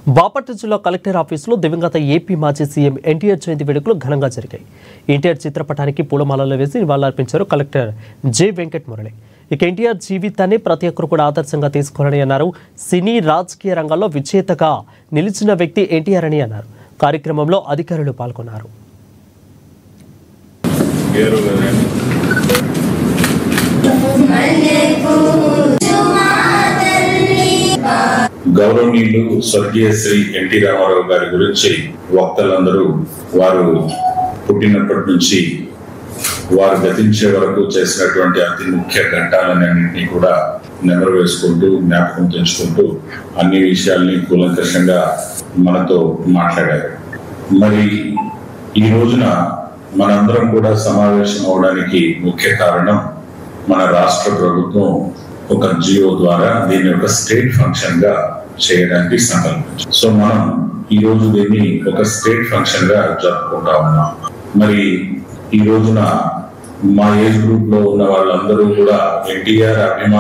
బాపట్ల జిల్లా కలెక్టర్ ఆఫీసులో దివంగత ఏపీ మాజీ సీఎం ఎన్టీఆర్ జయంతి వేడుకలు ఘనంగా జరిగాయి. ఎన్టీఆర్ చిత్రపటానికి పూలమాలలు వేసి నివాళులర్పించారు కలెక్టర్ జె వెంకట్ మురళి. ఇక ఎన్టీఆర్ జీవితాన్ని ప్రతి ఒక్కరు కూడా ఆదర్శంగా తీసుకోవాలని అన్నారు. సినీ రాజకీయ రంగంలో విజేతగా నిలిచిన వ్యక్తి ఎన్టీఆర్ అని అన్నారు. కార్యక్రమంలో అధికారులు పాల్గొన్నారు. గౌరవనీయులు స్వర్గీయ శ్రీ ఎన్టీ రామారావు గారి గురించి వక్తలందరూ వారు పుట్టినప్పటి నుంచి వారు గతించే వరకు చేసినటువంటి అతి ముఖ్య ఘట్టాలన్నింటినీ కూడా నెమరు వేసుకుంటూ జ్ఞాపకం తెచ్చుకుంటూ అన్ని విషయాల్ని కూలంకషంగా మనతో మాట్లాడారు. మరి ఈ రోజున మనందరం కూడా సమావేశం అవడానికి ముఖ్య కారణం మన రాష్ట్ర ప్రభుత్వం ఒక జియో ద్వారా దీన్ని ఒక స్టేట్ ఫంక్షన్ గా చేయడానికి సంకల్పించారు. సో మనం ఈ రోజు దీన్ని ఒక స్టేట్ ఫంక్షన్ గా జరుపుకుంటా ఉన్నాం. మరి ఈ రోజున మా ఏజ్ గ్రూప్ లో ఉన్న వాళ్ళందరూ కూడా ఎన్టీఆర్ అభిమానులు